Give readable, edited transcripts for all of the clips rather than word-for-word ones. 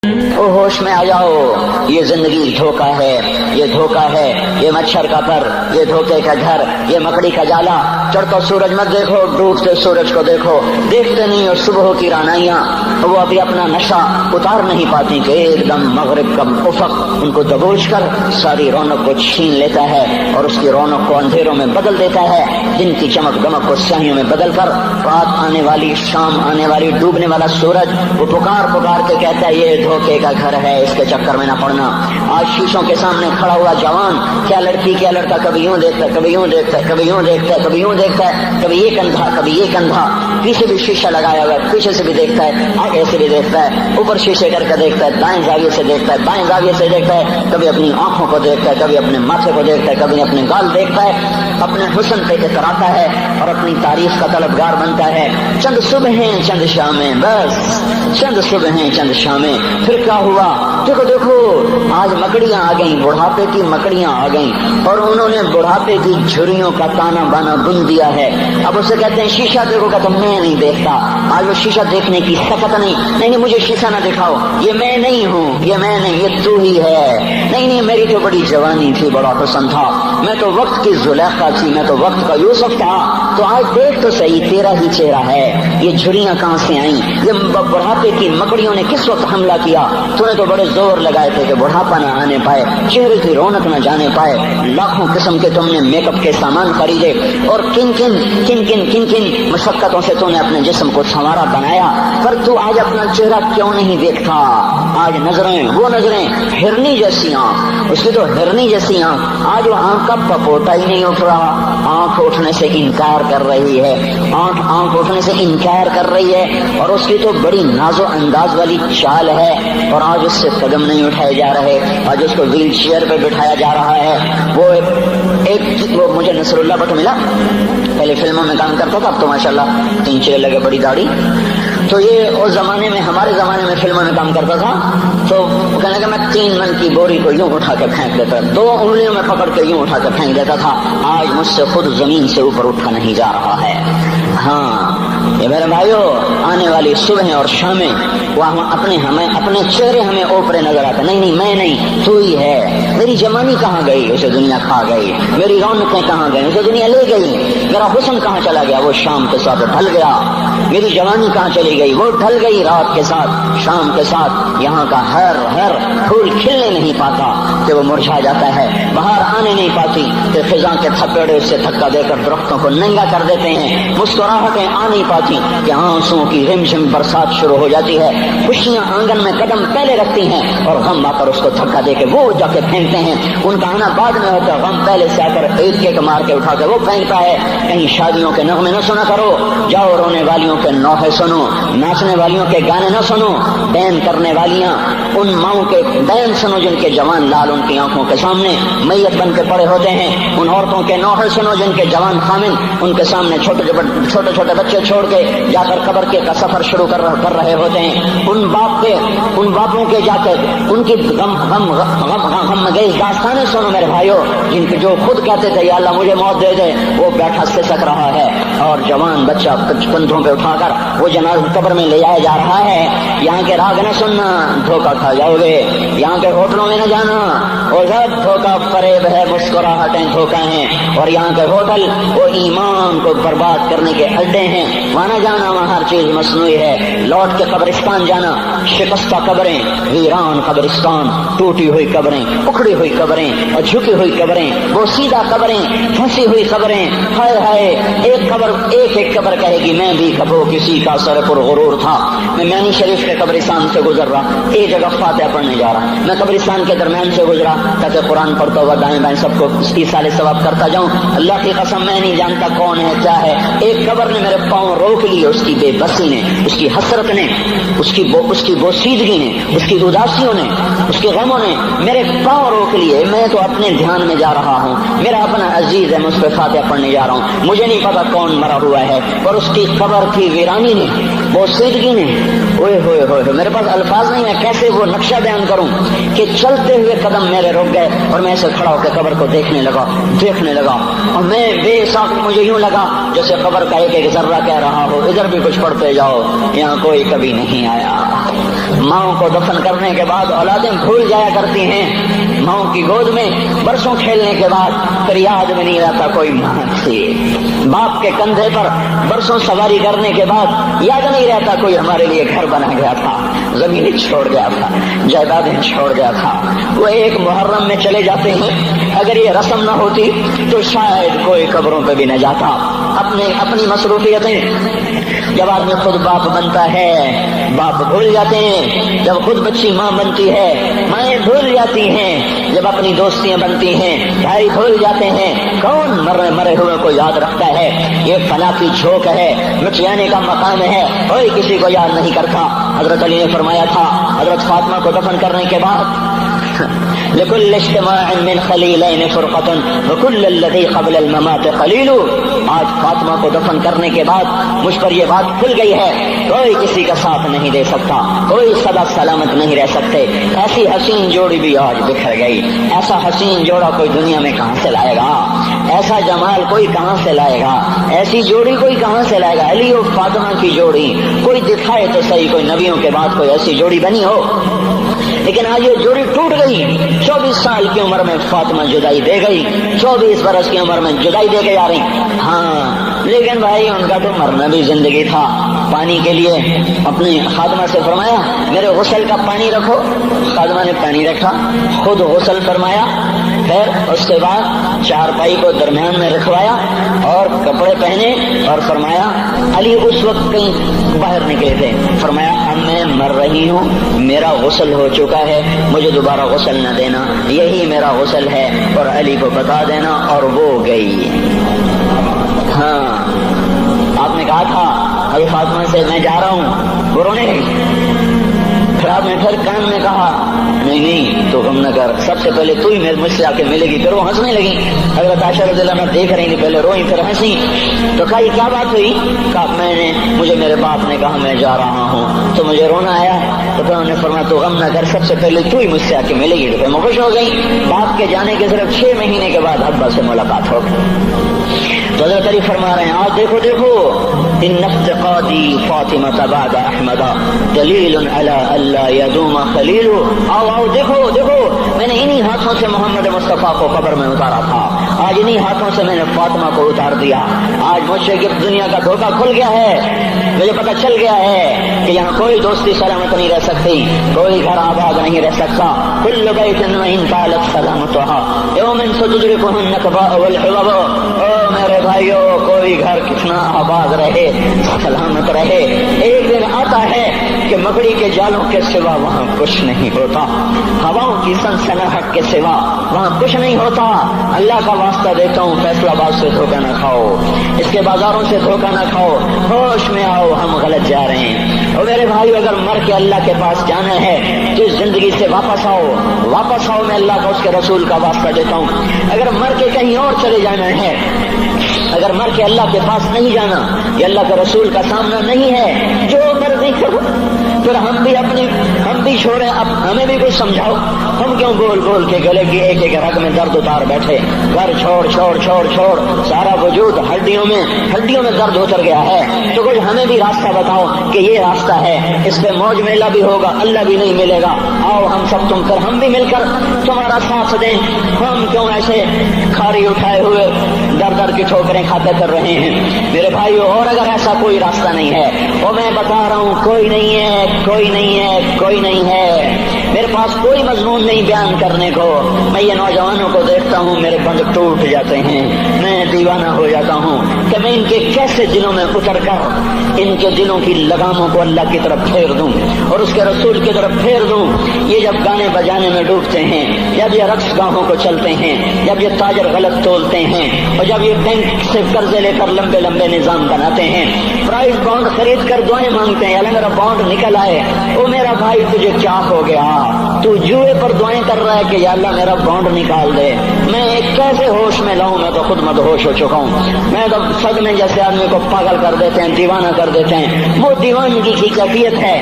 او ہوش میں آ جاؤ، یہ زندگی دھوکا ہے، یہ دھوکا ہے، یہ مچھر کا پر، یہ دھوکے کا گھر، یہ مکڑی کا جالا۔ چڑھتا سورج مت دیکھو، ڈوبتے سورج کو دیکھو، دیکھتے نہیں اور صبح کی رانائیاں وہ ابھی اپنا نشہ اتار نہیں پاتی کہ ایک دم مغرب کا افق ان کو دبوچ کر ساری رونق کو چھین لیتا ہے اور اس کی رونق کو اندھیروں میں بدل دیتا ہے، دن کی چمک دمک کو سیاہیوں میں بدل کر رات آنے والی، شام آنے والی، ڈوبنے والا سورج وہ پکار پکار کے کہتا ہے یہ دھوکے کا گھر ہے، اس کے چکر میں نہ پڑنا۔ آج شیشوں کے سامنے کھڑا ہوا جوان کیا لڑکی کیا لڑکا کبھی یوں دیکھتا ہے، کبھی یوں دیکھتا ہے، کبھی یوں دیکھتا ہے، کبھی یوں دیکھتا ہے، کبھی یہ کندھا کبھی یہ کندھا، پیچھے بھی شیشہ لگایا ہوا ہے، پیچھے سے بھی دیکھتا ہے، آگے سے بھی دیکھتا ہے، اوپر شیشے کر کے دیکھتا ہے، دائیں زاویے سے دیکھتا ہے، بائیں زاویے سے دیکھتا ہے، کبھی اپنی آنکھوں کو دیکھتا ہے، کبھی اپنے ماتھے کو دیکھتا ہے، کبھی اپنے گال دیکھتا ہے، اپنے حسن پہ اتراتا ہے اور اپنی تعریف کا طلبگار بنتا ہے۔ چند صبحیں چند شامیں، بس چند صبحیں چند شامیں، پھر کیا ہوا؟ دیکھو دیکھو آج مکڑیاں آ گئیں، بڑھاپے کی مکڑیاں آ گئیں اور انہوں نے بڑھاپے کی جھریوں کا تانا بانا بن دیا ہے۔ اب اسے کہتے ہیں شیشہ دیکھو، کہتا میں نہیں دیکھتا۔ آج وہ شیشہ دیکھنے کی سخت نہیں مجھے شیشہ نہ دکھاؤ، یہ میں نہیں ہوں، یہ میں نہیں، یہ تو ہی ہے۔ نہیں میری تو بڑی جوانی تھی، بڑا حسن تھا، میں تو وقت کی زلیخا تھی، میں تو وقت کا یوسف تھا۔ تو آج دیکھ تو صحیح، تیرا ہی چہرہ ہے، یہ جھریاں کہاں سے آئیں؟ یہ بڑھاپے کی مکڑیوں نے کس وقت حملہ کیا؟ تو نے تو بڑے زور لگائے تھے کہ بڑھاپا نہ آنے پائے، چہرے کی رونق نہ جانے پائے، لاکھوں قسم کے تم نے میک اپ کے سامان خریدے اور کن کن مشقتوں سے تو نے اپنے جسم کو سنوارا بنایا، پر تو آج اپنا چہرہ کیوں نہیں دیکھتا؟ آج نظریں وہ نظریں ہرنی جیسی آنکھ، اس کی تو ہرنی جیسی آنکھ، آج وہ آنکھ کا پپوٹا ہی نہیں اٹھ رہا، آنکھ اٹھنے سے انکار کر رہی ہے، آنکھ اٹھنے سے انکار کر رہی ہے، اور اس کی تو بڑی ناز و انداز والی چال ہے، اور آج اس سے قدم نہیں اٹھائے جا رہے، آج اس کو ویل چیئر پہ بٹھایا جا رہا ہے۔ وہ مجھے نصر اللہ بٹ ملا، پہلے فلموں میں کام کرتا تھا، اب تو ماشاءاللہ 3 چیرے لگے، بڑی داڑھی۔ تو یہ اس زمانے میں، ہمارے زمانے میں فلموں میں کام کرتا تھا، تو کہنے لگا میں 3 من کی بوری کو یوں اٹھا کے پھینک دیتا، 2 انگلیوں میں پکڑ کے یوں اٹھا کے پھینک دیتا تھا، آج مجھ سے خود زمین سے اوپر اٹھا نہیں جا رہا ہے۔ ہاں یہ میرے بھائیو، آنے والی صبح اور شامیں وہ اپنے چہرے ہمیں اوپرے نظر آتے، نہیں میں نہیں، تو ہی ہے۔ میری جوانی کہاں گئی؟ اسے دنیا کھا گئی۔ میری رونقیں کہاں گئی؟ اسے دنیا لے گئی۔ میرا حسن کہاں چلا گیا؟ وہ شام کے ساتھ ڈھل گیا۔ میری جوانی کہاں چلی گئی؟ وہ ڈھل گئی رات کے ساتھ، شام کے ساتھ۔ یہاں کا ہر پھول کھلنے نہیں پاتا کہ وہ مرجھا جاتا ہے، بہار آنے نہیں پاتی کہ خزاں کے تھپیڑے اس سے دھکا دے کر درختوں کو ننگا کر دیتے ہیں، مسکراہٹیں آ نہیں پاتی کہ آنسوؤں کی رمجم برسات شروع ہو جاتی ہے، خوشیاں آنگن میں قدم پہلے رکھتی ہیں اور غم آ کر اس کو دھکا دے کے وہ جا کے پھینکتے ہیں۔ ان کا آنا بعد میں ہوتا ہے، غم پہلے سے آ کر ایک مار کے اٹھا کے وہ پھینکتا ہے۔ کہیں شادیوں کے نغمے نہ سنا کرو، جاؤ رونے والیوں کے نوحے سنو، ناچنے والیوں کے گانے نہ سنو، بین کرنے والیاں ان ماؤں کے بین سنو جن کے جوان لال ان کی آنکھوں کے سامنے میت بن کے پڑے ہوتے ہیں، ان عورتوں کے نوحے سنو جن کے جوان خامن ان کے سامنے چھوٹے بچے چھوڑ کے جا کر قبر کے کا سفر شروع کر رہے ہوتے ہیں، ان باپوں کے جا کر ان کی غم گیز داستانیں سنو میرے بھائیو، جن کے جو خود کہتے تھے یا اللہ مجھے موت دے دے، وہ بیٹھا سسک رہا ہے اور جوان بچہ کندھوں پہ اٹھا کر وہ جنازہ قبر میں لے جایا جا رہا ہے۔ یہاں کے راگ نہ سننا، دھوکہ کھا جاؤ گے، یہاں کے ہوٹلوں میں نہ جانا، اور سب دھوکہ فریب ہے، مسکراہٹیں دھوکہ ہیں، اور یہاں کے ہوٹل وہ ایمان کو برباد کرنے کے اڈے ہیں، وہاں نہ جانا، وہاں ہر چیز مصنوعی ہے۔ لوٹ کے قبرستان جانا، شکستہ قبریں، ویران قبرستان، ٹوٹی ہوئی قبریں، اکھڑی ہوئی قبریں اور جھکی ہوئی قبریں، وہ سیدھا قبریں، پھنسی ہوئی قبریں، ہائے ہائے، ایک قبر کہے گی میں بھی کبھو کسی کا سر پر غرور تھا۔ میں میانی شریف کے قبرستان سے گزر رہا، ایک جگہ فاتحہ پڑھنے جا رہا، میں قبرستان کے درمیان سے گزرا، کہتے قرآن پڑھتا ہوا دائیں بائیں سب کو ایصال ثواب کرتا جاؤں، اللہ کی قسم میں نہیں جانتا کون ہے کیا ہے، ایک قبر نے میرے پاؤں روک لیے، اس کی بے بسی نے، اس کی حسرت نے، اس کی بوسیدگی نے، اس کی اداسیوں نے، اس کے غموں نے میرے پاؤں روک لیے۔ میں تو اپنے دھیان میں جا رہا ہوں، میرا اپنا عزیز ہے، میں اس پہ فاتحہ پڑھنے جا رہا ہوں، مجھے نہیں پتا کون مرا ہوا ہے، اور اس کی قبر کی ویرانی نے، بوسیدگی نے، اوئے ہوئے ہوئے، میرے پاس الفاظ نہیں ہے کیسے وہ نقشہ بیان کروں کہ چلتے ہوئے قدم میرے رک گئے اور میں ایسے کھڑا ہو کے قبر کو دیکھنے لگا، اور میں بے ساکھ مجھے یوں لگا جیسے قبر کا ایک ذرہ کہہ رہا ہو ادھر بھی کچھ پڑھتے جاؤ، یہاں کوئی کبھی نہیں آیا۔ ماؤں کو دفن کرنے کے بعد اولادیں بھول جایا کرتی ہیں، ماؤں کی گود میں برسوں کھیلنے کے بعد پھر یاد میں نہیں رہتا کوئی ماں تھی، باپ کے کندھے پر برسوں سواری کرنے کے بعد یاد نہیں رہتا کوئی ہمارے لیے گھر بنا گیا تھا، زمین چھوڑ گیا تھا، جائیدادیں چھوڑ گیا تھا۔ وہ ایک محرم میں چلے جاتے ہیں، اگر یہ رسم نہ ہوتی تو شاید کوئی قبروں پہ بھی نہ جاتا۔ اپنی مصروفیتیں، جب آدمی خود باپ بنتا ہے باپ بھول جاتے ہیں، جب خود بچی ماں بنتی ہے مائیں بھول جاتی ہیں، جب اپنی دوستیاں بنتی ہیں بھائی بھول جاتے ہیں، کون مرے ہوئے کو یاد رکھتا ہے؟ یہ فنا کی جھوک ہے، مٹ جانے کا مقام ہے، کوئی کسی کو یاد نہیں کرتا۔ حضرت علی نے فرمایا تھا حضرت فاطمہ کو دفن کرنے کے بعد لكل اجتماع من خليلين فرقة وكل الذي قبل الممات قليل۔ آج فاطمہ کو دفن کرنے کے بعد مجھ پر یہ بات کھل گئی ہے، کوئی کسی کا ساتھ نہیں دے سکتا، کوئی سدا سلامت نہیں رہ سکتے۔ ایسی حسین جوڑی بھی آج بکھر گئی، ایسا حسین جوڑا کوئی دنیا میں کہاں سے لائے گا؟ ایسا جمال کوئی کہاں سے لائے گا؟ ایسی جوڑی کوئی کہاں سے لائے گا؟ علی اور فاطمہ کی جوڑی کوئی دکھائے تو صحیح، کوئی نبیوں کے بعد کوئی ایسی جوڑی بنی ہو، لیکن آج یہ جوڑی ٹوٹ گئی۔ 24 سال کی عمر میں فاطمہ جدائی دے گئی، 24 برس کی عمر میں جدائی دے کے جا رہی۔ ہاں لیکن بھائی ان کا تو مرنا بھی زندگی تھا۔ پانی کے لیے اپنی خادمہ سے فرمایا میرے غسل کا پانی رکھو، خادمہ نے پانی رکھا، خود غسل فرمایا، پھر اس کے بعد چارپائی کو درمیان میں رکھوایا اور کپڑے پہنے اور فرمایا علی اس وقت کہیں باہر نکلے تھے، فرمایا اب میں مر رہی ہوں، میرا غسل ہو چکا ہے، مجھے دوبارہ غسل نہ دینا، یہی میرا غسل ہے اور علی کو بتا دینا، اور وہ گئی۔ ہاں آپ نے کہا تھا حضرت فاطمہ سے میں جا رہا ہوں، وہ رونے لگی، پھر آپ نے پھر کان میں کہا نہیں تو غم نہ کر، سب سے پہلے تو ہی مجھ سے آ کے ملے گی، پھر وہ ہنسنے لگی۔ حضرت عائشہ رضی اللہ عنہا دیکھ رہی تھی، پہلے روئی پھر ہنسی، تو کہا یہ کیا بات ہوئی؟ کہا مجھے میرے باپ نے کہا میں جا رہا ہوں تو مجھے رونا آیا، تو پھر انہوں نے فرمایا تو غم نہ کر، سب سے پہلے تو ہی مجھ سے آ کے ملے گی، تو پھر میں خوش ہو گئی۔ باپ کے جانے کے صرف 6 مہینے کے بعد ابا سے ملاقات ہو گئی۔ تو حضرت علی فرما رہے ہیں آج دیکھو ان افتقادی فاطمہ بعد احمد دلیل علی اللہ یدوم خلیل۔ آؤ دیکھو میں نے انہی ہاتھوں سے محمد مصطفیٰ کو قبر میں اتارا تھا، آج انہی ہاتھوں سے میں نے فاطمہ کو اتار دیا۔ آج مجھ سے دنیا کا دھوکہ کھل گیا ہے، مجھے پتہ چل گیا ہے کہ یہاں کوئی دوستی سلامت نہیں رہ سکتی، کوئی گھر آباد نہیں رہ سکتا۔ کل بیت وان طالت سلامتها یوم ستدرکہ النکباء والحباب۔ او میرے بھائیو، کوئی گھر کتنا آباد رہے سلامت رہے، ایک دن آتا ہے کہ مکڑی کے جالوں کے سوا وہاں کچھ نہیں ہوتا، ہواؤں کی سنسناہٹ کے سوا وہاں کچھ نہیں ہوتا۔ اللہ کا واسطہ دیتا ہوں فیصلہ آباد سے دھوکہ نہ کھاؤ، اس کے بازاروں سے دھوکہ نہ کھاؤ، ہوش میں آؤ، ہم غلط جا رہے ہیں۔ اور میرے بھائیو، اگر مر کے اللہ کے پاس جانا ہے تو اس زندگی سے واپس آؤ، میں اللہ کا اس کے رسول کا واسطہ دیتا ہوں۔ اگر مر کے کہیں اور چلے جانا ہے، اگر مر کے اللہ کے پاس نہیں جانا، یہ اللہ کے رسول کا سامنا نہیں ہے، جو مرضی کرو، پھر ہم بھی چھوڑیں، اب ہمیں بھی کچھ سمجھاؤ، ہم کیوں بول کے گلے کی ایک رگ میں درد اتار بیٹھے؟ گھر چھوڑ سارا وجود ہڈیوں میں درد اتر گیا ہے، تو کچھ ہمیں بھی راستہ بتاؤ کہ یہ راستہ ہے، اس پہ موج میلہ بھی ہوگا، اللہ بھی نہیں ملے گا، آؤ ہم سب تم کر ہم بھی مل کر تمہارا ساتھ دیں۔ ہم کیوں ایسے کھاری اٹھائے ہوئے در کی ٹھوکریں کھاتے کر رہے ہیں؟ میرے بھائیو، اور اگر ایسا کوئی راستہ نہیں ہے، اور میں بتا رہا ہوں کوئی نہیں ہے، میرے پاس کوئی مضمون نہیں بیان کرنے کو، میں یہ نوجوانوں کو دیکھتا ہوں میرے بند ٹوٹ جاتے ہیں، میں دیوانہ ہو جاتا ہوں کہ میں ان کے کیسے دلوں میں اتر کر ان کے دلوں کی لگاموں کو اللہ کی طرف پھیر دوں اور اس کے رسول کی طرف پھیر دوں۔ یہ جب گانے بجانے میں ڈوبتے ہیں، جب یہ رقص گاہوں کو چلتے ہیں، جب یہ تاجر غلط تولتے ہیں، اور جب یہ بینک سے قرضے لے کر لمبے نظام بناتے ہیں، پرائز بانڈ خرید کر دعائیں مانگتے ہیں اللہ میرا بانڈ نکل آئے، او میرا بھائی تجھے کیا ہو گیا؟ تو جوئے پر دعائیں کر رہا ہے کہ یا اللہ میرا بانڈ نکال دے۔ میں کیسے ہوش میں لاؤں؟ میں تو خود مدہوش ہو چکا ہوں۔ میں تو صدمے جیسے آدمی کو پاگل کر دیتے ہیں، دیوانہ کر دیتے ہیں۔ وہ دیوانگی کی کیفیت ہے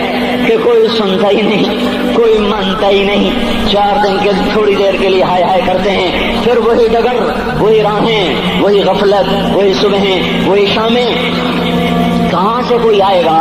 کہ کوئی سنتا ہی نہیں، کوئی مانتا ہی نہیں، 4 دن کے تھوڑی دیر کے لیے ہائے کرتے ہیں، پھر وہی ڈگر، وہی راہیں، وہی غفلت، وہی صبحیں، وہی شامیں۔ کہاں سے کوئی آئے گا؟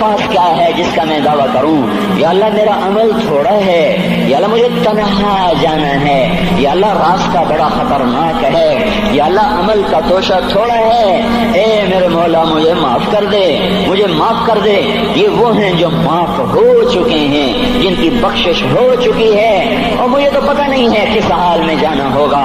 پاس کیا ہے جس کا میں دعویٰ کروں؟ یا اللہ میرا عمل تھوڑا ہے، یا اللہ مجھے تنہا جانا ہے، یا اللہ راستہ بڑا خطرناک ہے، یا اللہ عمل کا توشہ تھوڑا ہے، اے میرے مولا مجھے معاف کر دے، مجھے معاف کر دے۔ یہ وہ ہیں جو معاف ہو چکے ہیں، جن کی بخشش ہو چکی ہے، اور مجھے تو پتہ نہیں ہے کس حال میں جانا ہوگا،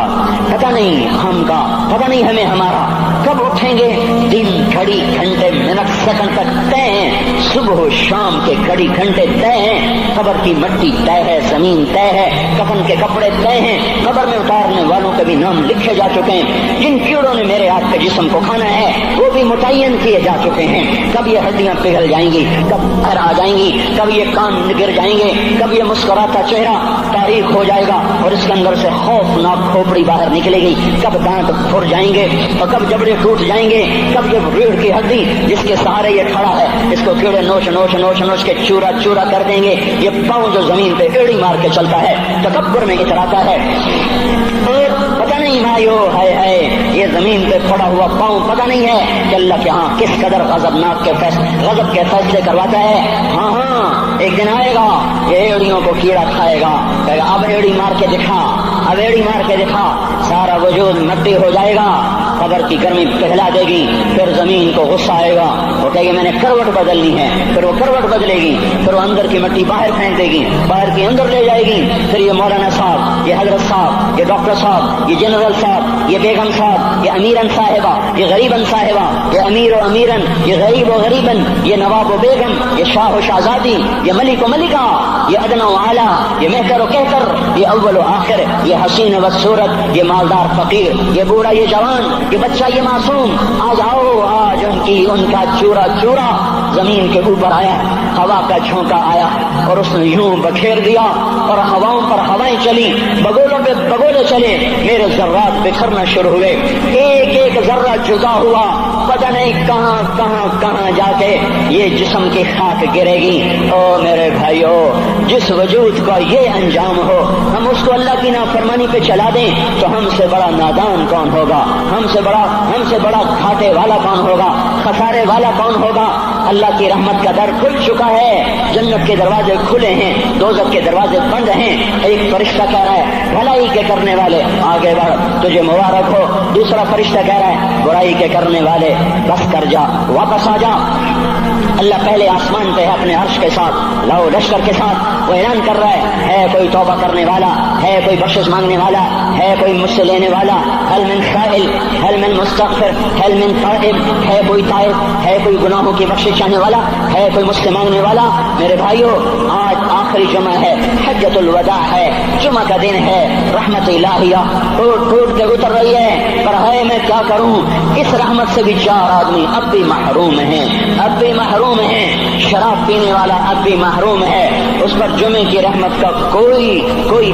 پتہ نہیں ہم کا، پتہ نہیں ہمیں ہمارا کب اٹھیں گے۔ دن گھڑی گھنٹے منٹ سیکنڈ تک طے ہیں، صبح و شام کے گھڑی گھنٹے طے ہیں، قبر کی مٹی طے ہے، زمین طے ہے، کفن کے کپڑے طے ہیں، قبر میں اتارنے والوں کے بھی نام لکھے جا چکے ہیں، جن کیڑوں نے میرے آپ کے جسم کو کھانا ہے وہ بھی متعین کیے جا چکے ہیں۔ کب یہ ہڈیاں پگھل جائیں گی، کب پھر آ جائیں گی، کب یہ کان گر جائیں گے، کب یہ مسکراتا چہرہ تاریخ ہو جائے گا اور اس کے اندر سے خوفناک کھوپڑی باہر نکلے گی، کب دانت پھر جائیں گے اور کب جبڑے ٹوٹ جائیں گے، کب یہ ریڑھ کی ہڈی جس کے سہارے یہ کھڑا ہے اس کو کیڑے نوچ نوچ نوچ نوچ کے چورا چورا کر دیں گے، یہ پاؤں جو زمین پہ ایڑی مار کے چلتا ہے تکبر میں اتراتا ہے، اور پتہ نہیں بھائیو ہے یہ زمین پہ پڑا ہوا پاؤں پتہ نہیں ہے کہ اللہ کے ہاں کس قدر غضب کے فیصلے کرواتا ہے۔ ہاں ہاں ایک دن آئے گا یہ ایڑیوں کو کیڑا کھائے گا، کہے گا اب ایڑی مار کے دکھا، اب ایڑی مار کے دکھا، سارا وجود مٹی ہو جائے گا، قبر کی گرمی پہلا دے گی، پھر زمین کو غصہ آئے گا، وہ کہے گی میں نے کروٹ بدلنی ہے، پھر وہ کروٹ بدلے گی، پھر وہ اندر کی مٹی باہر پھینک دے گی، باہر کی اندر لے جائے گی، پھر یہ مولانا صاحب، یہ حضرت صاحب، یہ ڈاکٹر صاحب، یہ جنرل صاحب، یہ بیگم صاحب، یہ امیرن صاحبہ، یہ غریبن صاحبہ، یہ امیر و امیرن، یہ غریب و غریبن، یہ نواب و بیگم، یہ شاہ و شہزادی، یہ ملک و ملکہ، یہ ادنا و اعلیٰ، یہ مہتر و کہتر، یہ اول و آخر، یہ حسین و صورت، یہ مالدار فقیر، یہ بوڑھا یہ جوان، یہ بچہ یہ معصوم، آج آؤ، آج ان کا چورا چورا زمین کے اوپر آیا، ہوا کا جھونکا آیا اور اس نے یوں بکھیر دیا اور ہواؤں پر ہوائیں چلی، بگولوں پہ بگولے چلے، میرے ذرات بکھرنا شروع ہوئے، ایک ایک ذرہ جدا ہوا، پتہ نہیں کہاں کہاں کہاں جا کے یہ جسم کی خاک گرے گی۔ او میرے بھائیو، جس وجود کا یہ انجام ہو، ہم اس کو اللہ کی نافرمانی پہ چلا دیں تو ہم سے بڑا نادان کون ہوگا، ہم سے بڑا گھاٹے والا کون ہوگا، خسارے والا کون ہوگا۔ اللہ کی رحمت کا در کھل چکا ہے، جنت کے دروازے کھلے ہیں، دوزخ کے دروازے بند ہیں۔ ایک فرشتہ کہہ رہا ہے بھلائی کے کرنے والے آگے بڑھ، تجھے مبارک ہو۔ دوسرا فرشتہ کہہ رہا ہے برائی کے کرنے والے بس کر جا، واپس آ جا۔ اللہ پہلے آسمان پہ ہے اپنے عرش کے ساتھ، لاؤ لشکر کے ساتھ، وہ اعلان کر رہا ہے کوئی توبہ کرنے والا، ہے کوئی بخشش مانگنے والا، ہے کوئی مجھ سے لینے والا، هل من سائل، هل من مستغفر، هل من تائب، ہے کوئی تائب، ہے کوئی گناہوں کی بخشش چاہنے والا، ہے کوئی مجھ سے مانگنے والا۔ میرے بھائیو، آج آخری جمعہ ہے، حجۃ الوداع ہے، جمعہ کا دن ہے، رحمت الہیہ ٹوٹ ٹوٹ کے اتر رہی ہے، پر ہے میں کیا کروں، اس رحمت سے بھی 4 آدمی اب بھی محروم ہیں، اب بھی محروم ہیں۔ شراب پینے والا اب بھی محروم ہے، اس پر جمعے کی رحمت کا کوئی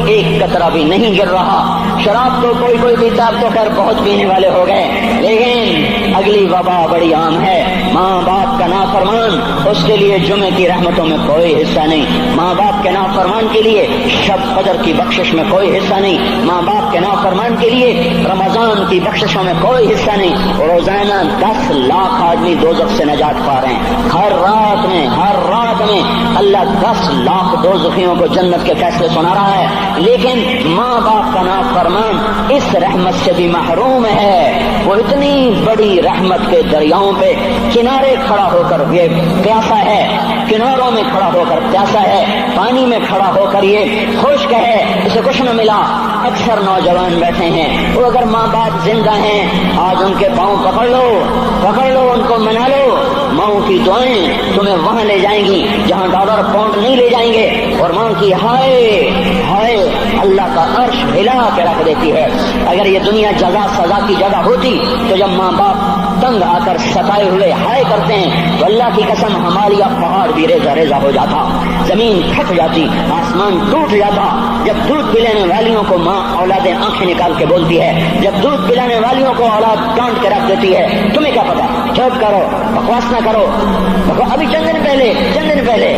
ایک قطرہ بھی نہیں گر رہا۔ شراب تو کوئی پیتا، اب تو خیر بہت پینے والے ہو گئے، لیکن اگلی وبا بڑی عام ہے، ماں باپ کا نافرمان، اس کے لیے جمعے کی رحمتوں میں کوئی حصہ نہیں، ماں باپ کے نافرمان کے لیے شب قدر کی بخشش میں کوئی حصہ نہیں، ماں باپ کے نافرمان کے لیے رمضان کی بخششوں میں کوئی حصہ نہیں۔ روزانہ 10 لاکھ آدمی دوزخ سے نجات پا رہے ہیں، ہر رات میں اللہ 10 لاکھ دوزخیوں کو جنت کے فیصلے سنا رہا ہے، لیکن ماں باپ کا نافرمان اس رحمت سے بھی محروم ہے۔ وہ اتنی بڑی رحمت کے دریاؤں پہ کنارے کھڑا ہو کر یہ پیاسا ہے، کناروں میں کھڑا ہو کر پیاسا ہے، پانی میں کھڑا ہو کر یہ خشک ہے، اسے کچھ نہ ملا۔ اکثر نوجوان بیٹھے ہیں، وہ اگر ماں باپ زندہ ہیں آج ان کے پاؤں پکڑ لو، ان کو منا لو، ماؤں کی دعائیں تمہیں وہاں لے جائیں گی جہاں ڈالر پاؤنڈ نہیں لے جائیں گے، اور ماں کی ہائے اللہ کا عرش ہلا کے رکھ دیتی ہے۔ اگر یہ دنیا جزا سزا کی جگہ ہوتی تو جب ماں باپ تنگ آ کر ستائے ہوئے ہائے کرتے ہیں تو اللہ کی قسم ہمارا پہاڑ بھی ریزہ ریزہ ہو جاتا، زمین پھٹ جاتی، آسمان ٹوٹ جاتا۔ جب دودھ پلانے والیوں کو ماں اولادیں آنکھیں نکال کے بولتی ہے، جب دودھ پلانے والیوں کو اولاد ڈانٹ کے رکھ دیتی ہے، تمہیں کیا پتا، چپ کرو، بکواس نہ کرو۔ ابھی چند دن پہلے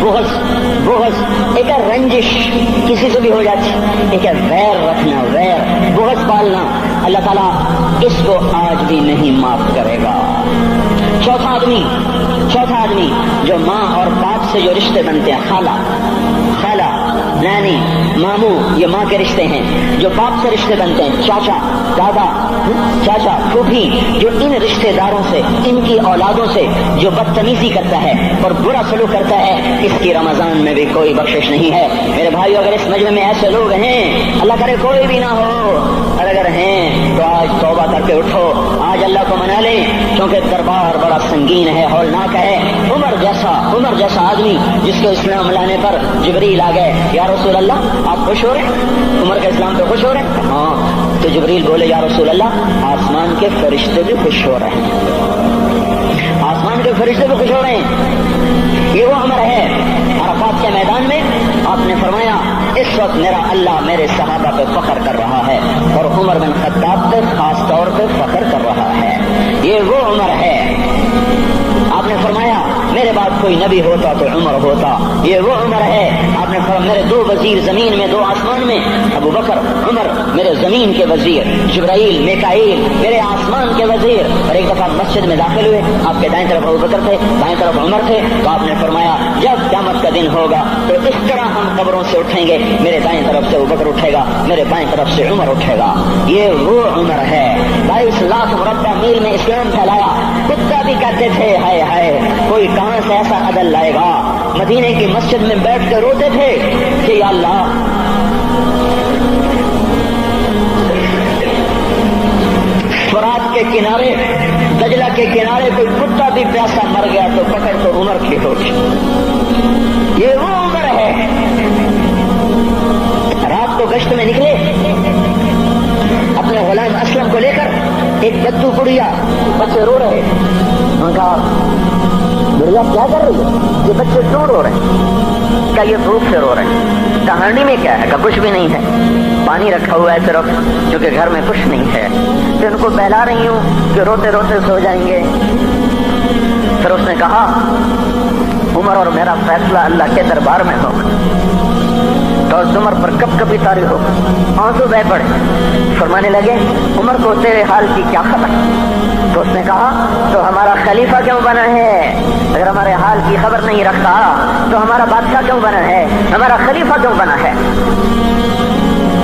بغض ایک ہے رنجش کسی سے بھی ہو جاتی، ایک ہے ویر رکھنا، ویر بغض پالنا، اللہ تعالیٰ اس کو آج بھی نہیں معاف کرے گا۔ چوتھا آدمی جو ماں اور باپ سے جو رشتے بنتے ہیں، خالہ نانی ماموں، یہ ماں کے رشتے ہیں، جو باپ سے رشتے بنتے ہیں، چاچا دادا چاچا پھوپھی، جو ان رشتے داروں سے، ان کی اولادوں سے جو بدتمیزی کرتا ہے اور برا سلوک کرتا ہے، اس کی رمضان میں بھی کوئی بخشش نہیں ہے۔ میرے بھائیو، اگر اس مجمع میں ایسے لوگ ہیں، اللہ کرے کوئی بھی نہ ہو، اور اگر ہیں تو آج توبہ کر کے اٹھو، آج اللہ کو منا لیں، کیونکہ دربار بڑا سنگین ہے، ہولناک ہے۔ عمر جیسا آدمی جس کو اسلام لانے پر جبریل آ گئے، یا رسول اللہ آپ خوش ہو رہے، عمر کے اسلام پہ خوش ہو رہے؟ ہاں۔ تو جبریل بولے، یا رسول اللہ آسمان کے فرشتے بھی خوش ہو رہے ہیں، آسمان کے فرشتے بھی خوش ہو رہے ہیں۔ یہ وہ عمر ہے۔ عرفات کے میدان میں آپ نے فرمایا، اس وقت میرا اللہ میرے صحابہ پہ فخر کر رہا ہے، اور عمر بن خطاب پہ خاص طور پہ فخر کر رہا ہے۔ یہ وہ عمر ہے۔ آپ نے فرمایا، میرے بعد کوئی نبی ہوتا تو عمر ہوتا۔ یہ وہ عمر ہے۔ آپ نے فرمایا، میرے دو وزیر زمین میں، دو آسمان میں، ابو بکر عمر میرے زمین کے وزیر، جبرائیل میکائیل میرے آسمان کے وزیر۔ اور ایک دفعہ مسجد میں داخل ہوئے، آپ کے دائیں طرف ابو بکر تھے، بائیں طرف عمر تھے، تو آپ نے فرمایا، جب قیامت کا دن ہوگا تو اس طرح ہم قبروں سے اٹھیں گے، میرے دائیں طرف سے ابو بکر اٹھے گا، میرے بائیں طرف سے عمر اٹھے گا۔ یہ وہ عمر ہے۔ 22 لاکھ مربع میل میں اسلام پھیلایا۔ کتا بھی کہتے تھے، ہائے ہائے کوئی کہاں سے ایسا عدل لائے گا۔ مدینے کی مسجد میں بیٹھ کے روتے تھے کہ یا اللہ، فرات کے کنارے، دجلہ کے کنارے کوئی کتا بھی پیاسا مر گیا تو پکڑ تو عمر کی ہوگی۔ یہ وہ عمر ہے۔ رات کو گشت میں نکلے اپنے غلام اسلم کو لے کر، ایک بدو بڑھیا، بچے رو رہے، انہوں نے کہا، بڑھیا کیا کر رہی ہے؟ یہ بچے کیوں رو رہے ہیں؟ کیا یہ بھوک سے رو رہے ہیں؟ کہانی میں کیا ہے؟ کہ کچھ بھی نہیں ہے، پانی رکھا ہوا ہے صرف، کیونکہ گھر میں کچھ نہیں ہے۔ تو ان کو بہلا رہی ہوں کہ روتے روتے سو جائیں گے۔ پھر اس نے کہا، عمر اور میرا فیصلہ اللہ کے دربار میں ہوگا، تو عمر پر کب کبھی طاری ہو۔ آنسو بہ پڑے۔ فرمانے لگے، عمر کو تیرے حال کی کیا خبر؟ تو اس نے کہا، تو ہمارا خلیفہ کیوں بنا ہے؟ اگر ہمارے حال کی خبر نہیں رکھتا تو ہمارا بادشاہ کیوں بنا ہے؟ ہمارا خلیفہ کیوں بنا ہے؟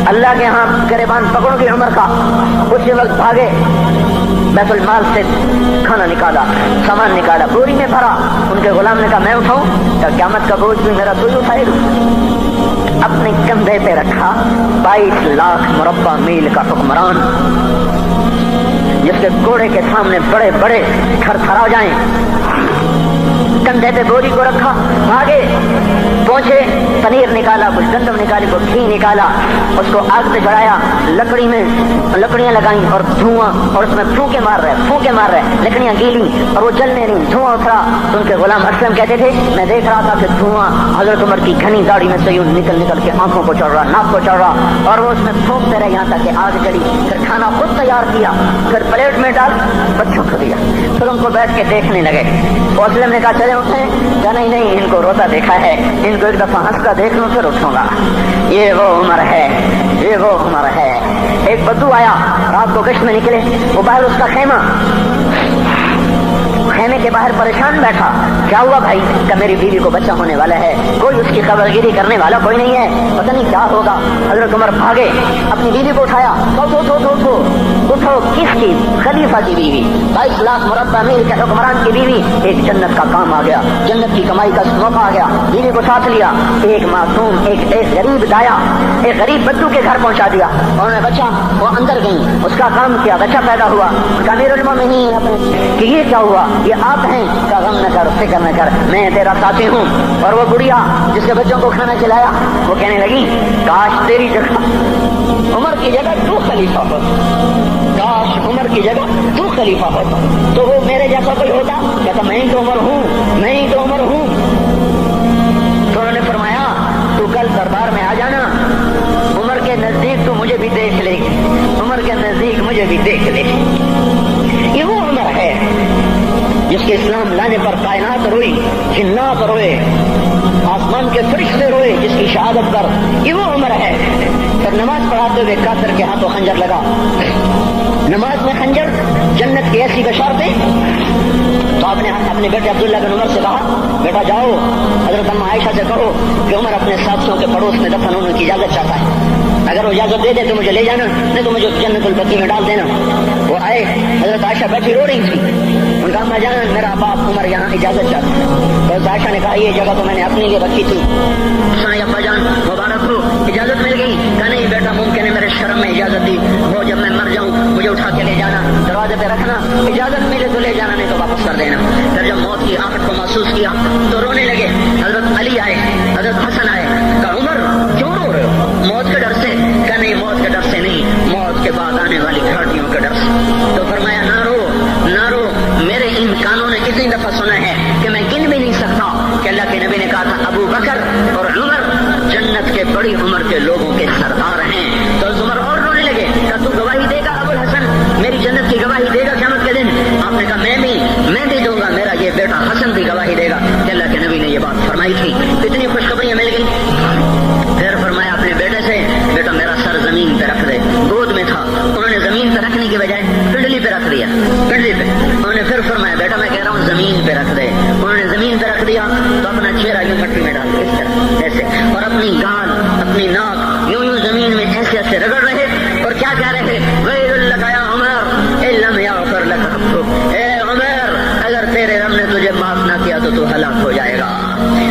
اللہ کے ہاں گریبان پکڑوں کی عمر کا۔ اسی وقت بھاگے، بیت المال سے کھانا نکالا، سامان نکالا، بوری میں بھرا۔ ان کے غلام نے کہا، میں اٹھاؤں؟ کہ قیامت کا بوجھ بھی میرا تو ہی اٹھائے گا۔ اپنے کندھے پہ رکھا 22 لاکھ مربع میل کا حکمران، جس کے گھوڑے کے سامنے بڑے بڑے تھر تھرا جائیں، کندھے پہ بوری کو رکھا، بھاگے، پہنچے، پنیر نکالا، کچھ گندم نکالی، کچھ گھی نکالا، اس کو آگ پہ چڑھایا، لکڑیاں لگائیں اور دھواں، اور اس میں پھونکے مار رہے، لکڑیاں گیلی اور وہ جلنے نہیں، دھواں اترا۔ تو ان کے غلام اسلم کہتے تھے، میں دیکھ رہا تھا کہ دھواں حضرت عمر کی گھنی داڑھی میں سے یوں نکل کے آنکھوں کو چڑھ رہا، ناک کو چڑھ رہا، اور وہ اس میں پھونکتے رہے یہاں تک کہ آگ چڑھی۔ پھر کھانا خود تیار کیا، پھر پلیٹ میں ڈال بچوں کو دیا، پھر ان کو بیٹھ کے دیکھنے لگے۔ اسلم نے کہا، چلے اٹھیں؟ کہا نہیں، ان کو روتا دیکھا ہے، ان کو ایک دفعہ ہنس کا دیکھ لوں پھر اٹھوں گا۔ یہ وہ عمر ہے، یہ وہ عمر ہے۔ ایک بدو آیا، رات کو گشت میں نکلے، وہ باہر اس کا خیمے کے باہر پریشان بیٹھا۔ کیا ہوا بھائی؟ کہ میری بیوی کو بچہ ہونے والا ہے، کوئی اس کی خبر گیری کرنے والا کوئی نہیں ہے، پتہ نہیں کیا ہوگا۔ حضرت عمر بھاگے، اپنی بیوی کو اٹھایا، اٹھو، کس کی؟ خلیفہ کی بیوی، 22 لاکھ مربع میل کے حکمران کی بیوی۔ ایک جنت کا کام آ گیا، جنت کی کمائی کا موقع آ گیا، بیوی کو ساتھ لیا، ایک معصوم، ایک غریب دایا، ایک غریب بدو کے گھر پہنچا دیا۔ انہوں نے بچہ، وہ اندر گئی، اس کا کام کیا، بچہ پیدا ہوا۔ امیر المومنین کہ یہ کیا ہوا؟ یہ آپ ہیں؟ کا غم نہ کر، فکر نہ کر، میں تیرا ساتھی ہوں۔ اور وہ بڑھیا جس کے بچوں کو کھانا کھلایا، وہ کہنے لگی، کاش تیری جگہ عمر کی جگہ تو خلیفہ ہوتا، کاش عمر کی جگہ تو خلیفہ ہوتا، تو وہ میرے جیسا کوئی ہوتا؟ کہتا، میں ہی تو عمر ہوں۔ تو انہوں نے فرمایا، تو کل دربار میں آ جانا، عمر کے نزدیک تو مجھے بھی دیکھ لے، عمر کے نزدیک مجھے بھی دیکھ لے۔ یہ وہ عمر ہے جس کے اسلام لانے پر کائنات روئی، جنات روئے، آسمان کے فرشتے روئے، جس کی شہادت پر یہ وہ عمر ہے۔ پھر نماز پڑھاتے ہوئے کافر کے ہاتھوں خنجر لگا۔ نماز میں خنجر جنت کی ایسی بشارتیں، تو آپ نے اپنے بیٹے عبداللہ بن عمر سے کہا بیٹا جاؤ حضرت اماں عائشہ سے کہو کہ عمر اپنے ساتھیوں کے پڑوس میں دفن ہونے کی اجازت چاہتا ہے، اگر وہ اجازت دے دے تو مجھے لے جانا، نہیں تو مجھے جنت البقیع میں ڈال دینا۔ وہ آئے، حضرت عائشہ بیٹھی رو رہی تھی، ان کا اماں جان میرا باپ عمر یہاں اجازت چاہتا ہے۔ حضرت عائشہ نے کہا یہ جگہ تو میں نے اپنے لیے رکھی تھی۔ ابا جان مبارک ہو، اجازت مل گئی؟ کہا نہیں بیٹا ممکن ہے میرے شرم میں اجازت دی وہ، جب میں مر جاؤں مجھے اٹھا کے لے جانا، دروازے پہ رکھنا، اجازت ملے تو لے جانا نہیں تو واپس کر دینا۔ پھر جب موت کی آہٹ کو محسوس کیا تو رونے لگے۔ حضرت علی آئے، حضرت حسن آئے، کہا عمر کیوں رو رہے ہو؟ موت کے ڈر سے؟ کہا نہیں موت کے ڈر سے نہیں، موت کے بعد آنے والی گھاٹیوں کے ڈر سے۔ تو فرمایا نہ رو نہ رو، میرے ان کانوں نے کتنی دفعہ سنا ہے کہ میں گن بھی نہیں سکتا کہ اللہ کے نبی نے کہا تھا ابو بکر اور عمر جنت کے بڑی عمر کے لوگوں کے سردار ہیں۔ تو عمر اور رونے لگے، کہا تو گواہی دے گا ابو الحسن، میری جنت کی گواہی دے گا قیامت کے دن؟ آپ نے کہا میں بھی دوں گا، میرا یہ بیٹا حسن بھی گواہی دے گا کہ اللہ کے نبی نے یہ بات فرمائی تھی۔ اتنی خوشخبریاں مل گئی۔ پھر فرمایا اپنے بیٹے سے بیٹا میرا سر زمین پہ رکھ دے، گود میں تھا، انہوں نے زمین پہ رکھنے کی بجائے پنڈلی پہ رکھ دیا، پنڈلی پہ۔ انہوں نے پھر فرمایا بیٹا میں کہہ رہا ہوں زمین پہ رکھ دے، انہوں نے زمین پہ رکھ دیا تو اپنا چہرہ یوں مٹی میں ڈال دیا اس طرح ایسے، اور اپنی گال اپنی ناک یوں زمین میں ایسے ایسے رگڑ رہے، اور کیا کہہ رہے ویل لک یا عمر ان لم یغفر لک ربک، اے عمر اگر تیرے رب نے تجھے معاف نہ کیا تو ہلاک ہو جائے گا۔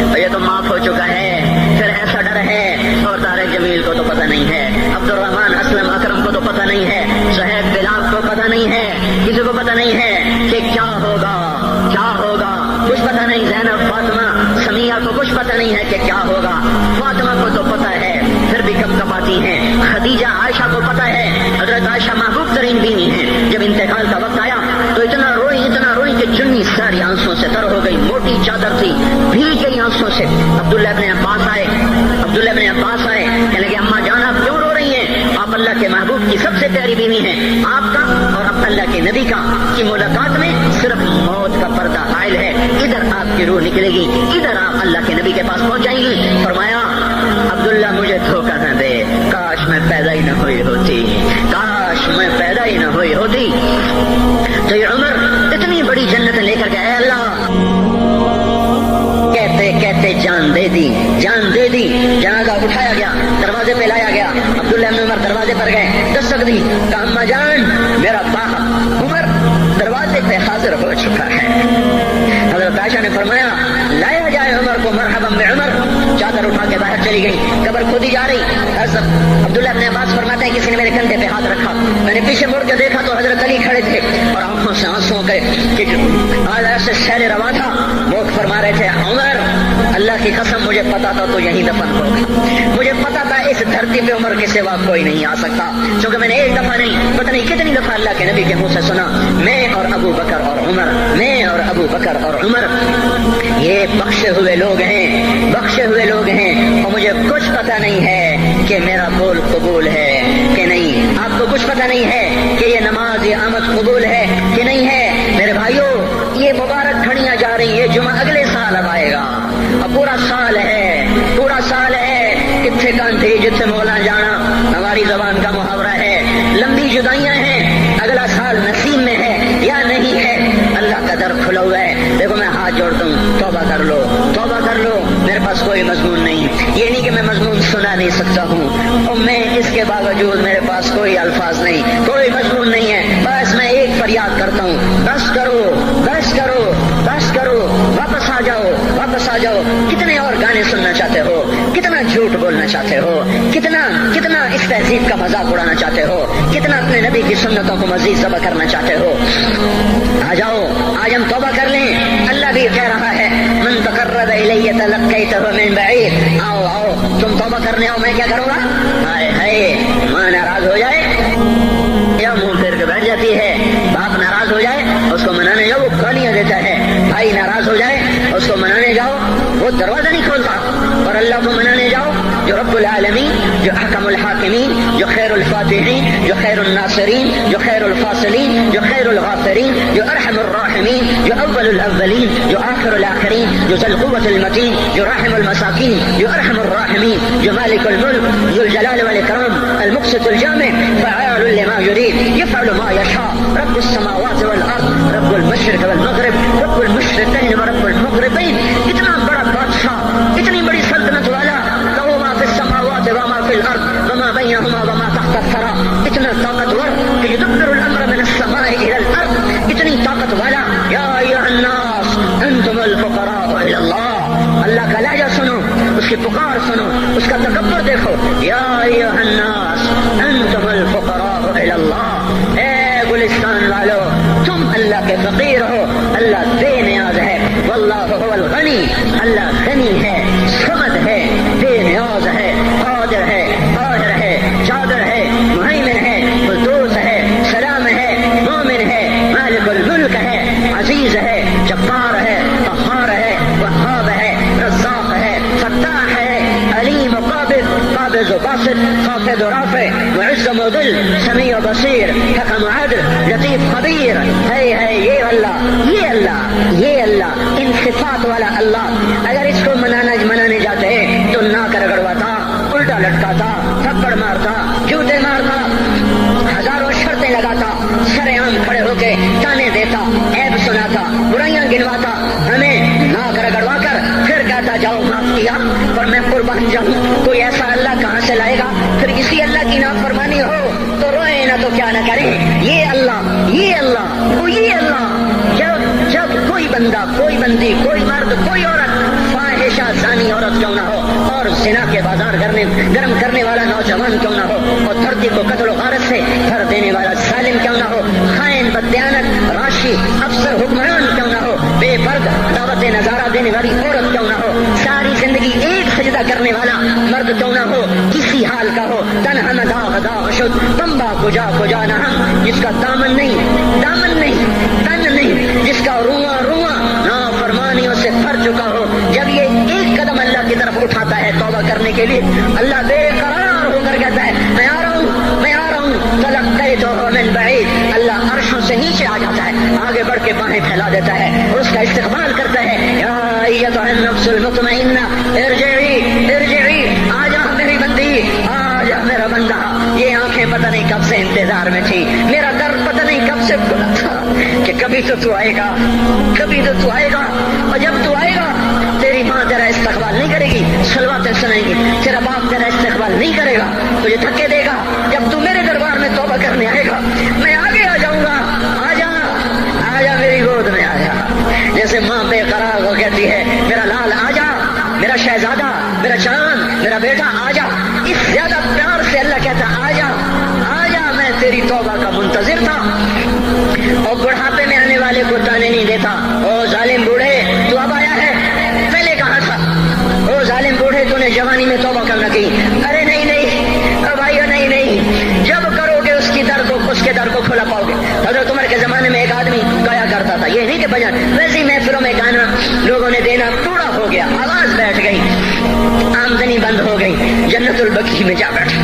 اور یہ تو معاف ہو چکا ہے، پھر ایسا ڈر ہے، اور طارق جمیل کو تو پتہ نہیں ہے، عبد الرحمان اسلم اکرم کو تو پتہ نہیں ہے، صہیب بلال کو پتہ نہیں ہے، کسی کو پتہ نہیں ہے کہ کیا ہوگا کیا ہوگا، کچھ پتہ نہیں۔ زینب فاطمہ سمیہ کو کچھ پتہ نہیں ہے کہ کیا ہوگا، فاطمہ کو تو پتہ ہے پھر بھی کب کب آتی ہیں، خدیجہ عائشہ کو پتہ ہے، حضرت عائشہ محبوب ترین بیوی ہیں۔ جب انتقال کا وقت آیا تو اتنا روئی کہ چنی ساری آنسوں سے تر ہو گئی، موٹی چادر تھی بھیگ گئی آنسوں سے۔ عبداللہ ابن عباس آئے کہنے لگے اماں جان آپ کیوں رو رہی ہیں؟ آپ اللہ کے محبوب کی سب سے پیاری بیوی ہیں، آپ کا اور اللہ کے نبی کا کی ملاقات میں صرف موت کا پردہ حائل ہے، ادھر آپ کی روح نکلے گی، ادھر آپ اللہ کے نبی کے پاس پہنچ جائیں گی۔ فرمایا عبداللہ مجھے دھوکہ نہ دے، کاش میں پیدا ہی نہ ہوئی ہوتی، کاش میں پیدا ہی نہ ہوئی ہوتی۔ تو یہ عمر اتنی بڑی جنت لے کر کے اے اللہ کہتے کہتے جان دے دی۔ جنازہ اٹھایا گیا، دروازے پہ لایا گیا، عبداللہ بن عمر دروازے پر گئے، دستک دی، کہا اماں جان میرا باپ عمر دروازے پہ حاضر ہو چکا ہے۔ حضرت عائشہ نے فرمایا لایا جائے عمر کو، مرحبا بعمر۔ چادر اٹھا کے باہر چلی گئی، قبر کھودی جا رہی۔ عبداللہ ابن عباس فرماتے ہیں کسی نے میرے کندھے پہ ہاتھ رکھا، میں نے پیچھے مڑ کے دیکھا تو حضرت علی کھڑے تھے اور آنکھوں سے آنسوں کے ایسے شہر روا تھا، وہ فرما رہے تھے عمر اللہ کی قسم مجھے پتا تھا تو یہیں دفن ہوگا، مجھے پتا تھا اس دھرتی پہ عمر کے سوا کوئی نہیں آ سکتا، کیونکہ میں نے ایک دفعہ نہیں پتہ نہیں کتنی دفعہ اللہ کے نبی کے منہ سے سنا میں اور ابو بکر اور عمر، میں اور ابو بکر اور عمر یہ بخشے ہوئے لوگ ہیں اور مجھے کچھ پتہ نہیں ہے کہ میرا قول قبول ہے کہ نہیں، آپ کو کچھ پتہ نہیں ہے کہ یہ نماز یہ آمد قبول ہے کہ نہیں ہے۔ میرے بھائیوں یہ مبارک گھڑیاں جا رہی ہے، جمعہ اگلے سال اب آئے گا اور پورا سال ہے کتنے کانتھی جتنے مولا جانا ہماری زبان کا محاورہ ہے، لمبی جدائیاں ہیں، اگلا سال نصیب میں ہے یا نہیں ہے، اللہ کا در کھلا ہوا ہے۔ دیکھو میں ہاتھ جوڑتا ہوں، توبہ کر لو، میرے پاس کوئی مضمون نہیں، یہ نہیں کہ میں مضمون سنا نہیں سکتا ہوں اور میں اس کے باوجود میرے پاس کوئی الفاظ نہیں، کوئی مضمون نہیں ہے، بس میں ایک فریاد کرتا ہوں بس کرو، واپس آ جاؤ۔ کتنے اور گانے سننا چاہتے ہو، کتنا جھوٹ بولنا چاہتے ہو، کتنا اس تہذیب کا مذاق اڑانا چاہتے ہو، کتنا اپنے نبی کی سنتوں کو مزید ذبح کرنا چاہتے ہو، آ جاؤ آج ہم توبہ کر لیں۔ اللہ بھی کہہ رہا ہے من تقرب الی تلقیتہ من بعید، آؤ تم توبہ کرنے آؤ، میں کیا کروں گا؟ ہائے ماں ناراض ہو جائے یا منہ پھیر کے بیٹھ جاتی ہے، باپ ناراض ہو جائے اس کو منانے جاؤ وہ گالیاں دیتا ہے، بھائی ناراض ہو جائے اس کو منانے جاؤ وہ دروازہ نہیں کھولتا، اور اللہ کو منانے جاؤ جو رب العالمین، جو حکم الحاکمین، جو خیر الفاتحین، جو خیر الناصرین، جو خیر الفاصلین، جو خیر الغافرین، جو ارحم الراحمین، جو اول الاولین، جو آخر الاخرین، جو ذو القوة المتین، جو راحم المساکین، جو ارحم الراحمین، جو مالک الملک، ذو الجلال والاکرام، المقسط الجامع، فعال لما يريد، يفعل ما يشاء، رب السماوات والارض، رب المشرق والمغرب، رب المشرقین ورب المغربین. اتنا بڑا بادشاہ، اتنی بڑی سلطنت والا، لہو ما فی السماوات وما فی الارض وما بینہما وما تحت الثری، اتنا طاقتور کہ یدبر الامر من السماء الى الارض، اتنی طاقت والا. یا ایھا الناس انتم الفقراء الی اللہ. اللہ کا لہجہ سنو، اس کی پکار سنو، اس کا تکبر دیکھو. یا ایھا الناس انتم الفقراء الی اللہ. اے گلستان والو، تم اللہ کے فقیر ہو، اللہ بے نیاز ہے. واللہ هو الغنی، اللہ غنی ہے، صمد ہے، بے نیاز ہے، قادر ہے، قاہر ہے، قادر ہے، مہیمن ہے، قدوس ہے، سلام ہے، مومن ہے، مالک الملک ہے، عزیز ہے، جبار ہے، قہار ہے، وہاب ہے، رزاق ہے، فتاح ہے، علیم قابض، قابض و باسط، خافض و رافع، معز و مذل، سمیع و بصیر، حکم و عدل، لطیف خبیر. ہے یہ اللہ، یہ اللہ، یہ اللہ، ان صفات والا اللہ. اگر اس کو منانے جاتے تو ناک رگڑواتا، الٹا لٹکاتا، تھپڑ مارتا، جوتے مارتا، ہزاروں شرطیں لگاتا، سر عام کھڑے ہو کے تانے دیتا، عیب سناتا، برائیاں گنواتا، ہمیں ناک رگڑوا کر پھر کہتا جاؤ معاف کیا اور میں قربان جاؤں. کوئی ایسا اللہ کہاں سے لائے گا؟ پھر اسی اللہ کی نافرمانی ہو تو روئے نہ تو کیا نہ کریں. یہ اللہ، یہ اللہ، وہ یہ اللہ. جب کوئی بندہ، کوئی بندی، کوئی مرد، کوئی عورت فاحشہ زانی عورت کیوں نہ ہو اور زنا کے بازار گرم کرنے والا نوجوان کیوں نہ ہو اور دھرتی کو قتل و غارت سے بھر دینے والا ظالم کیوں نہ ہو، خائن، بددیانت، راشی، افسر، حکمران کیوں نہ ہو، بے پرد دعوت نظارہ دینے والی عورت کیوں نہ ہو، ساری زندگی ایک سجدہ کرنے والا مرد کیوں نہ ہو، کسی حال کا ہو، تنہا مدا غدا شد تمبا کجا کجا نہ، جس کا دامن نہیں، دامن نہیں، تن نہیں، جس کا رواں رواں نافرمانیوں سے بھر چکا ہو. جب یہ ایک قدم اللہ کی طرف اٹھاتا ہے توبہ کرنے کے لیے، اللہ بے قرار ہو کر کہتا ہے میں آ رہا ہوں، میں آ رہا ہوں. تلقیتہ من بعید، اللہ عرشوں سے نیچے آ جاتا ہے، آگے بڑھ کے باہیں پھیلا دیتا ہے، اس کا استقبال کرتا ہے. یا ایھا النفس المطمئنہ ارجعی ارجعی، آ جا میری بندی، آ جا میرا بندہ. یہ آنکھیں پتہ نہیں کب سے انتظار میں تھی، میرا در پتہ نہیں کب سے کھلا تھا کہ کبھی تو آئے گا، کبھی تو آئے گا. اور جب تو آئے گا تیری ماں تیرا استقبال نہیں کرے گی، صلواتیں سنائیں گی، تیرا باپ تیرا استقبال نہیں کرے گا، تجھے دھکے دے گا. جب تو میرے دربار میں توبہ کرنے آئے گا میں آگے آ جاؤں گا. آ جا، آ جا میری گود میں آ جا. جیسے ماں بے قرار ہو کہتی ہے میرا لال آ جا، میرا شہزادہ، میرا چاند، میرا بیٹا آ جا، اس زیادہ پیار سے اللہ کہتا آ جا، آ جا، میں تیری توبہ کا منتظر تھا. اور بڑھاپے میں آنے والے کو تانے نہیں دیتا. او ظالم بوڑھے تو اب آیا ہے، پہلے کہاں تھا؟ او ظالم بوڑھے تو نے جوانی میں توبہ کرنا کی. ارے نہیں نہیں بھائیو، نہیں نہیں، جب کرو گے اس کے در کو کھلا پاؤ گے. حضرت عمر کے زمانے میں ایک آدمی گایا کرتا تھا، یہ نہیں کہ بجن، ویسے ہی محفلوں میں گانا لوگوں نے دینا ٹوڑا ہو گیا، آواز بیٹھ گئی، آمدنی بند ہو گئی. جنت البقیع میں جا بیٹھا،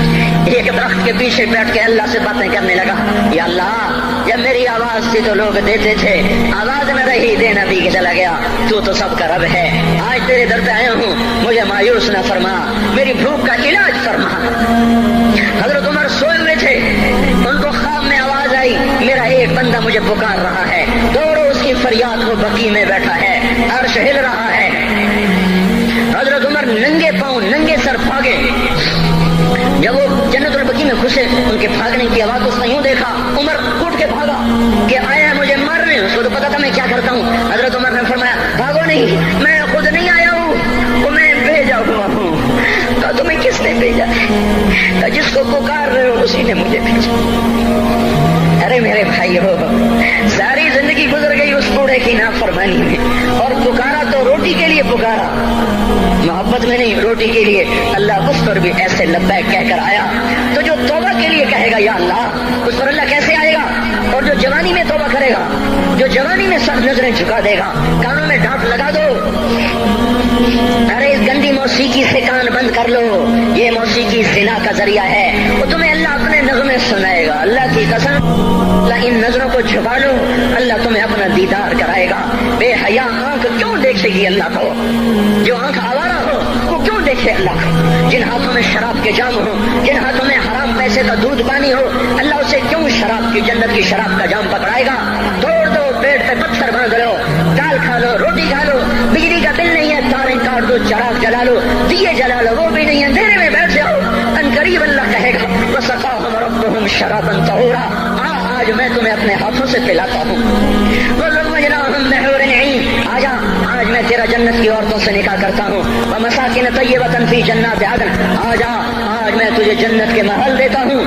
ایک درخت کے پیچھے بیٹھ کے اللہ سے باتیں کرنے لگا. یا اللہ، جب میری آواز تھی تو لوگ دیتے تھے، آواز نہ رہی دینا بھی چلا گیا، تو سب کا رب ہے. آج تیرے در پہ آیا ہوں، مجھے مایوس نہ فرما، میری بھوک کا علاج فرما. حضرت عمر سوئے ہوئے تھے، ان کو خواب میں آواز آئی میرا ایک بندہ مجھے پکار رہا ہے. دوڑو، اس کی فریاد کو بقیع میں بیٹھا ہے، عرش ہل رہا ہے. حضرت عمر ننگے پاؤں ننگے سر بھاگے. جب وہ جنت البقیع میں گھسے ان کے بھاگنے کی آواز اس نے یوں دیکھا، عمر اٹھ کے بھاگا کہ آیا ہے مجھے مارنے. اس کو تو پتا تھا میں کیا کرتا ہوں. حضرت عمر نے فرمایا بھاگو نہیں، میں خود نہیں آیا ہوں، وہ میں بھیجا ہوا ہوں. تو تمہیں کس نے بھیجا؟ تو جس کو پکار رہے ہو اسی نے مجھے بھیجا. ارے میرے بھائی ہو، ساری زندگی گزر گئی اس بوڑھے کی نافرمانی میں، اور پکارا تو روٹی کے لیے پکارا، محبت میں نہیں، روٹی کے لیے. اللہ اس پر بھی ایسے لبیک کہہ کر آیا. تو جو توبہ کے لیے کہے گا یا اللہ، اس پر اللہ کیسے آئے گا؟ اور جو جوانی میں توبہ کرے گا، جو جوانی میں سب نظریں جھکا دے گا، کانوں میں ڈانٹ لگا دو، ارے اس گندی موسیقی سے کان بند کر لو، یہ موسیقی زنا کا ذریعہ ہے، وہ تمہیں اللہ لو اللہ تمہیں اپنا دیدار کرائے گا۔ بے حیا آنکھ کیوں دیکھے گی اللہ کو؟ جو آنکھ آوارہ ہو وہ کیوں دیکھے اللہ کو؟ جن ہاتھوں میں شراب کے جام ہو، جن ہاتھوں میں حرام پیسے کا دودھ پانی ہو، اللہ اسے کیوں شراب کی جنت کی شراب کا جام پکڑائے گا؟ توڑ دو، پیٹ پہ پتھر باندھ لو، دال کھا لو، روٹی کھا لو، بجلی کا بل نہیں ہے تاریں کاٹ دو، چراغ جلا لو، دیے جلا لو، وہ بھی نہیں ہے، اندھیرے میں بیٹھ جاؤ، ان قریب اللہ کہے گا وَسَقَاهُمْ رَبُّهُمْ شَرَابًا طَهُورًا، آج میں تمہیں اپنے ہاتھوں سے پلاتا ہوں۔ وَزَوَّجْنَاهُم بِحُورٍ عِينٍ، آج میں تیرا جنت کی عورتوں سے نکاح کرتا ہوں۔ وَمَسَاكِنَ طَيِّبَةً فِي جَنَّاتِ عَدْنٍ، آج میں تجھے جنت کے محل دیتا ہوں۔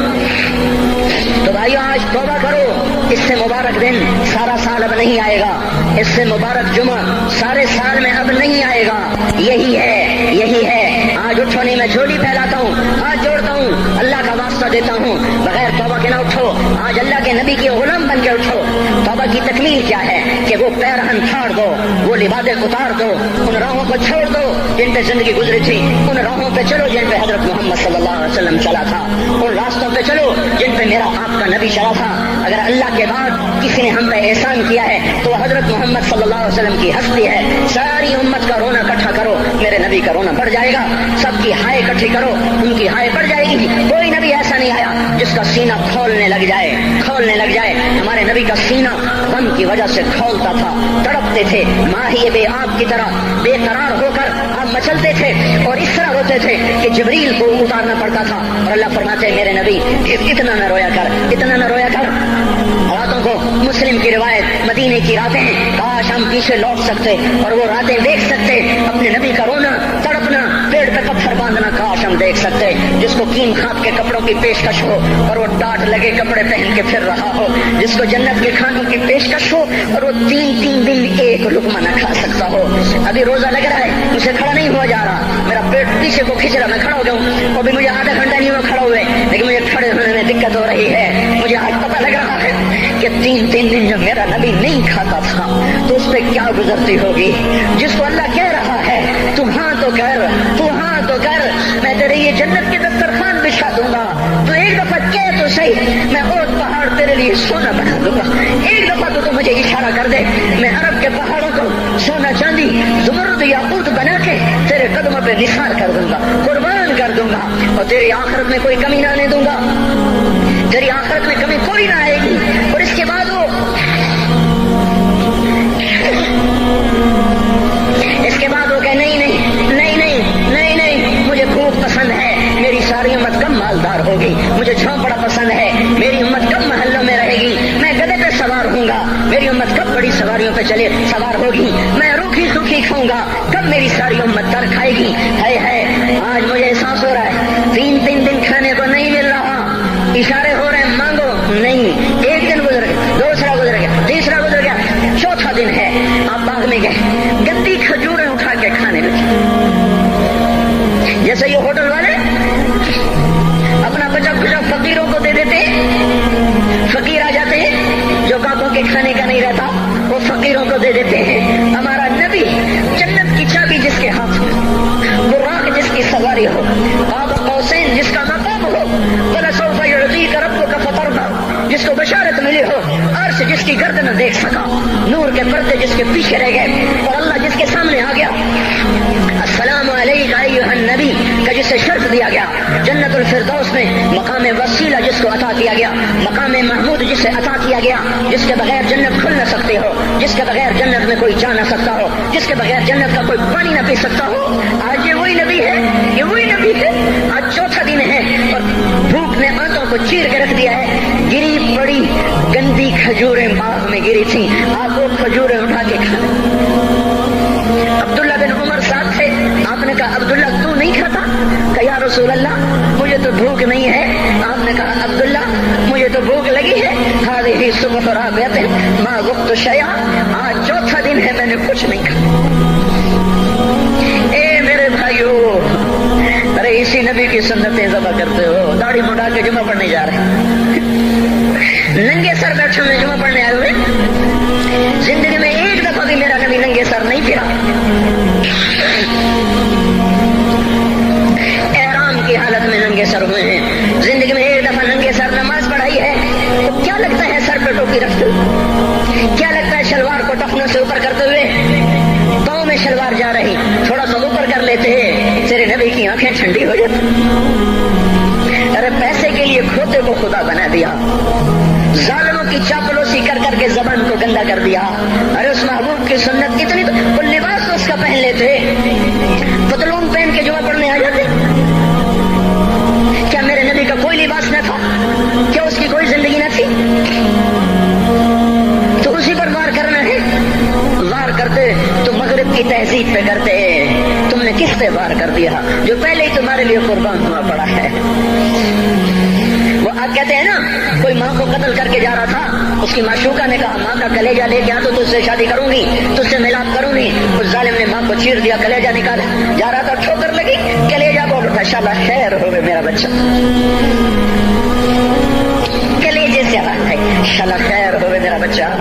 تو بھائیو آج توبہ کرو، اس سے مبارک دن سارا سال اب نہیں آئے گا، اس سے مبارک جمعہ سارے سال میں اب نہیں آئے گا، یہی ہے، یہی ہے۔ آج اٹھو نہیں، میں جھولی پھیلاتا ہوں، ہاتھ جوڑتا ہوں، اللہ کا واسطہ دیتا ہوں، بغیر توبہ کے نہ اٹھو، آج اللہ کے نبی کے غلام بن کے اٹھو۔ توبہ کی تکمیل کیا ہے کہ وہ پیرہن پھاڑ دو، وہ لبادیں اتار دو، ان راہوں کو چھوڑ دو جن پہ زندگی گزری تھی، ان راہوں پہ چلو جن پہ حضرت محمد صلی اللہ علیہ وسلم چلا تھا، ان راستوں پہ چلو جن پہ میرا آپ کا نبی چلا تھا۔ اگر اللہ کے بعد کسی نے ہم پہ احسان کیا ہے تو وہ حضرت محمد صلی اللہ علیہ وسلم کی ہستی ہے۔ ساری امت کا رونا اکٹھا کرو، میرے نبی کا رونا بڑھ جائے گا، سب کی ہائے اکٹھی کرو، ان کی ہائے بڑھ جائے گی۔ کوئی نبی ایسا نہیں آیا جس کا سینہ کھولنے لگ جائے، کھولنے لگ جائے۔ ہمارے نبی کا سینہ غم کی وجہ سے کھولتا تھا، تڑپتے تھے، ماہی بے آب کی طرح بے قرار ہو کر آپ مچلتے تھے اور اس طرح روتے تھے کہ جبریل کو اتارنا پڑتا تھا، اور اللہ فرماتے میرے نبی اتنا نہ رویا کر، اتنا نہ رویا کر۔ راتوں کو مسلم کی روایت، مدینے کی راتیں، کاش ہم پیچھے لوٹ سکتے اور وہ راتیں دیکھ سکتے، اپنے نبی کا رونا، تڑپنا، پیڑ پہ پتھر باندھنا کاش ہم دیکھ سکتے، جس کو کیم خاک کے کپڑوں کی پیشکش ہو اور وہ ڈاٹ لگے کپڑے پہن کے پھر رہا ہو، جس کو جنت کے کھانوں کی پیشکش ہو اور وہ 3 دن ایک لقمہ نہ کھا سکتا ہو۔ ابھی روزہ لگ رہا ہے، مجھے کھڑا نہیں ہوا جا رہا، میرا پیٹ پیچھے کو کھینچ رہا، میں کھڑا ہو جاؤں، ابھی مجھے آدھا گھنٹہ نہیں ہوا کھڑا ہوئے، لیکن مجھے کھڑے ہونے میں دقت ہو رہی ہے۔ مجھے آج پتہ لگ رہا ہے کہ 3 دن جب میرا نبی نہیں کھاتا تھا تو اس پہ کیا گزرتی ہوگی۔ جس کو اللہ کہہ رہا ہے تو ہاں تو کر، تو ہاں تو کر، میں تیرے یہ جنت کے دسترخوان بچھا دوں گا، تو ایک دفعہ کہہ تو صحیح، میں اور پہاڑ تیرے لیے سونا بنا دوں گا، ایک دفعہ تو مجھے اشارہ کر دے، میں عرب کے پہاڑوں کو سونا چاندی زمرد یاقوت بنا کے تیرے قدموں پہ نثار کر دوں گا، قربان کر دوں گا، اور تیری آخرت میں کوئی کمی نہ آنے دوں گا، تیری آخرت میں کمی کوئی نہ آئے گی۔ اور اس کے بعد وہ کہ نہیں، مجھے بھوک پسند ہے، میری ساری امت کم مالدار ہوگی، مجھے جھونپڑا پسند ہے، میری امت کم محلوں میں رہے گی، میں گدھے پہ سوار ہوں گا، میری امت کب بڑی سواریوں پہ سوار ہوگی، میں روکھی سوکھی کھاؤں گا، کب میری ساری امت تر کھائے گی۔ ہے آج مجھے احساس ہو رہا ہے 3 دن کھانے کو نہیں مل رہا، اشارے ہو رہے ہیں مانگو نہیں، ایک دن گزر گیا، دوسرا گزر گیا، تیسرا گزر گیا، چوتھا دن ہے، آپ باغ میں گئے، گندی کھجوریں اٹھا کے کھانے لگے، جیسے یہ ہوٹل والے اپنا بچا کچا فقیروں کو دے دیتے، فقیر آ جاتے ہیں جو کاکوں کے کھانے کا نہیں رہتا، وہ فقیروں کو دے دیتے ہیں۔ ہمارا نبی جنت کی چابی جس کے ہاتھ ہو، براق جس کی سواری ہو، قاب قوسین جس کا مقام ہو، وَلَسَوْفَ يُعْطِيكَ رَبُّكَ فَتَرْضَىٰ جس کو بشارت ملی ہو، عرش جس کی گردن نہ دیکھ سکا، نور کے پردے جس کے پیچھے رہ گئے، اور اللہ جس کے سامنے آ گیا، السلام علیکہ ایھا النبی کا جسے شرف دیا گیا، جنت الفردوس میں مقام وسیلہ جس کو عطا کیا گیا، مقام محمود جسے عطا کیا گیا، جس کے بغیر جنت کھل نہ سکتے ہو، جس کے بغیر جنت میں کوئی جا نہ سکتا ہو، جس کے بغیر جنت کا کوئی پانی نہ پی سکتا ہو، آج یہ وہی نبی ہے، یہ وہی نبی ہے۔ آج چوتھا دن ہے اور بھوک نے آنتوں کو چیر کے رکھ دیا ہے، گری پڑی گندی کھجوریں باغ میں گری تھی، آپ وہ کھجوریں اٹھا کے کھائیں۔ عبداللہ بن عمر ساتھ تھے، آپ نے کہا عبداللہ تو نہیں کھاتا؟ کہ یا رسول اللہ مجھے تو بھوک نہیں ہے۔ آپ نے کہا عبداللہ مجھے تو بھوک لگی ہے، هذه صبح رابعۃ ما ذقت شیئا، آج چوتھا دن ہے میں نے کچھ نہیں کھایا۔ اے میرے بھائیو، ارے اسی نبی کی سنتیں ذبح کرتے ہو، داڑھی مڈا کے جمعہ پڑھنے جا رہے ہیں، ننگے سر بیٹھے ہوئے جمعہ پڑھنے آئے ہوئے، زندگی میں ایک دفعہ بھی میرا نبی ننگے سر نہیں پھرا، احرام کی حالت میں ننگے سر ہوئے ہیں، زندگی میں ایک دفعہ ننگے سر نماز پڑھائی ہے، تو کیا لگتا ہے سر پہ ٹوپی رکھتے کیا لگتا ہے شلوار کو ٹخنوں سے اوپر کرتے ہوئے پاؤں میں شلوار جا رہی تھوڑا سا اوپر کر لیتے ہیں تیرے نبی کی آنکھیں ٹھنڈی ہو جاتی. ارے پیسے کے لیے کھوتے کو خدا بنا دیا, ظالموں کی چاپلوسی کر کر کے زبان کو گندا کر دیا. ارے اس محبوب کی سنت اتنی تو لباس تو اس کا پہن لیتے, پتلون پہن کے جمعہ پڑھنے آ جاتے. کیا میرے نبی کا کوئی لباس نہ تھا؟ کیا اس کی کوئی زندگی نہ تھی؟ تو اسی پر وار کرنا ہے. وار کرتے تو مغرب کی تہذیب پہ کرتے. تم نے کس پہ وار کر دیا جو پہلے ہی تمہارے لیے قربان ہوا پڑا ہے؟ وہ آپ کہتے ہیں نا, کوئی ماں کو قتل کر کے جا رہا تھا, اس کی معشوقہ نے کہا ماں کا کلیجہ لے کے آ تو تجھ سے شادی کروں گی, تجھ سے ملاپ کروں گی. اس ظالم نے ماں کو چیر دیا, کلیجہ نکالا, جا رہا تھا ٹھوکر لگی, کلیجہ بول اٹھا, شاباش خیر ہوئے میرا بچہ. کلیجے سے بات ہے, شالا خیر ہوئے میرا بچہ.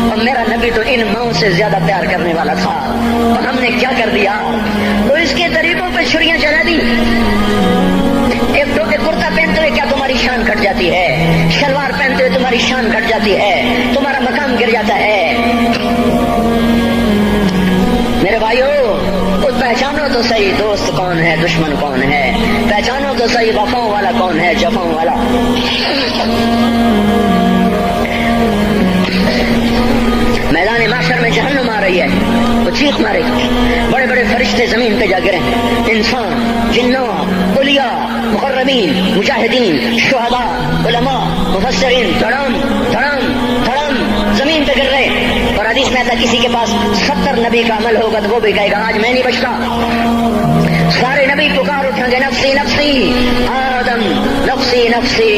اور میرا نبی تو ان ماؤں سے زیادہ پیار کرنے والا تھا, اور ہم نے کیا کر دیا؟ تو اس کے طریقوں پہ چھریاں چلا دی. ایک کرتا پہنتے ہوئے کیا تمہاری شان گھٹ جاتی ہے؟ شلوار پہنتے ہوئے تمہاری شان گھٹ جاتی ہے, تمہارا مقام گر جاتا ہے. میرے بھائیو, پہچانو تو صحیح دوست کون ہے, دشمن کون ہے. پہچانو تو صحیح وفاؤں والا کون ہے, جفاؤں والا. میدان معاشر میں جہنم آ رہی ہے, وہ چیخ مارے, بڑے بڑے فرشتے زمین پہ جا گرے, انسان, جنات, اولیاء, مقربین, مجاہدین, شہداء, علماء, مفسرین, دھڑام دھڑام دھڑام زمین پہ گر رہے. اور حدیث میں آتا کسی کے پاس 70 نبی کا عمل ہوگا تو وہ بھی کہے گا آج میں نہیں بچتا. سارے نبی پکار اٹھیں گے نفسی نفسی, آدم نفسی نفسی,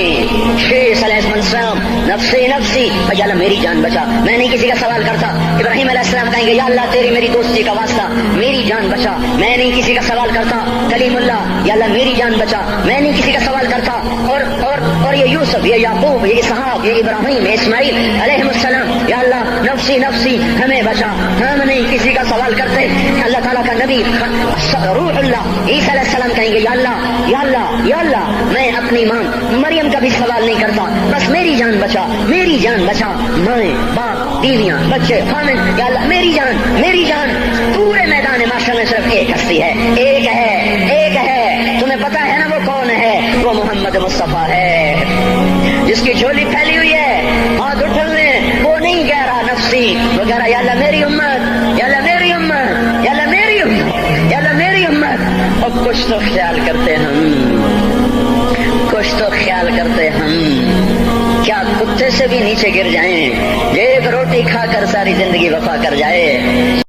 شیخ علیہ السلام نفسی نفسی, یا اللہ میری جان بچا, میں نہیں کسی کا سوال کرتا. ابراہیم علیہ السلام کہیں گے یا اللہ تیری میری دوستی کا واسطہ, میری جان بچا, میں نہیں کسی کا سوال کرتا. کلیم اللہ, یا اللہ میری جان بچا, میں نہیں کسی کا سوال کرتا. اور یہ یوسف, یہ یعقوب, یہ اسحاق, یہ ابراہیم, یہ اسماعیل علیہ السلام, یا اللہ نفسی نفسی ہمیں بچا, ہم نہیں کسی کا سوال کرتے. اللہ تعالیٰ کا نبی روح اللہ عیسیٰ علیہ السلام کہیں گے یا اللہ یا اللہ یا اللہ, میں اپنی ماں مریم کا بھی سوال نہیں کرتا, بس میری جان بچا, میری جان بچا. مائیں, باپ, بیویاں, بچے, خامن, یا اللہ میری جان میری جان. پورے میدان معاشرے میں صرف ایک ہستی ہے, ایک ہے, ایک ہے. تمہیں پتا ہے نا وہ کون ہے؟ وہ محمد مصطفیٰ ہے, جس کی جھولی پھیلی ہوئی ہے, ہاتھ اٹھلنے. وہ نہیں کہہ رہا نفسی, وہ کہہ رہا یا اللہ میری امت, یا اللہ میری امت, یا اللہ میری امت, یا اللہ میری امت. اور کچھ تو خیال کرتے ہم, کچھ تو خیال کرتے ہم, کیا کتے سے بھی نیچے گر جائیں, ایک روٹی کھا کر ساری زندگی وفا کر جائے.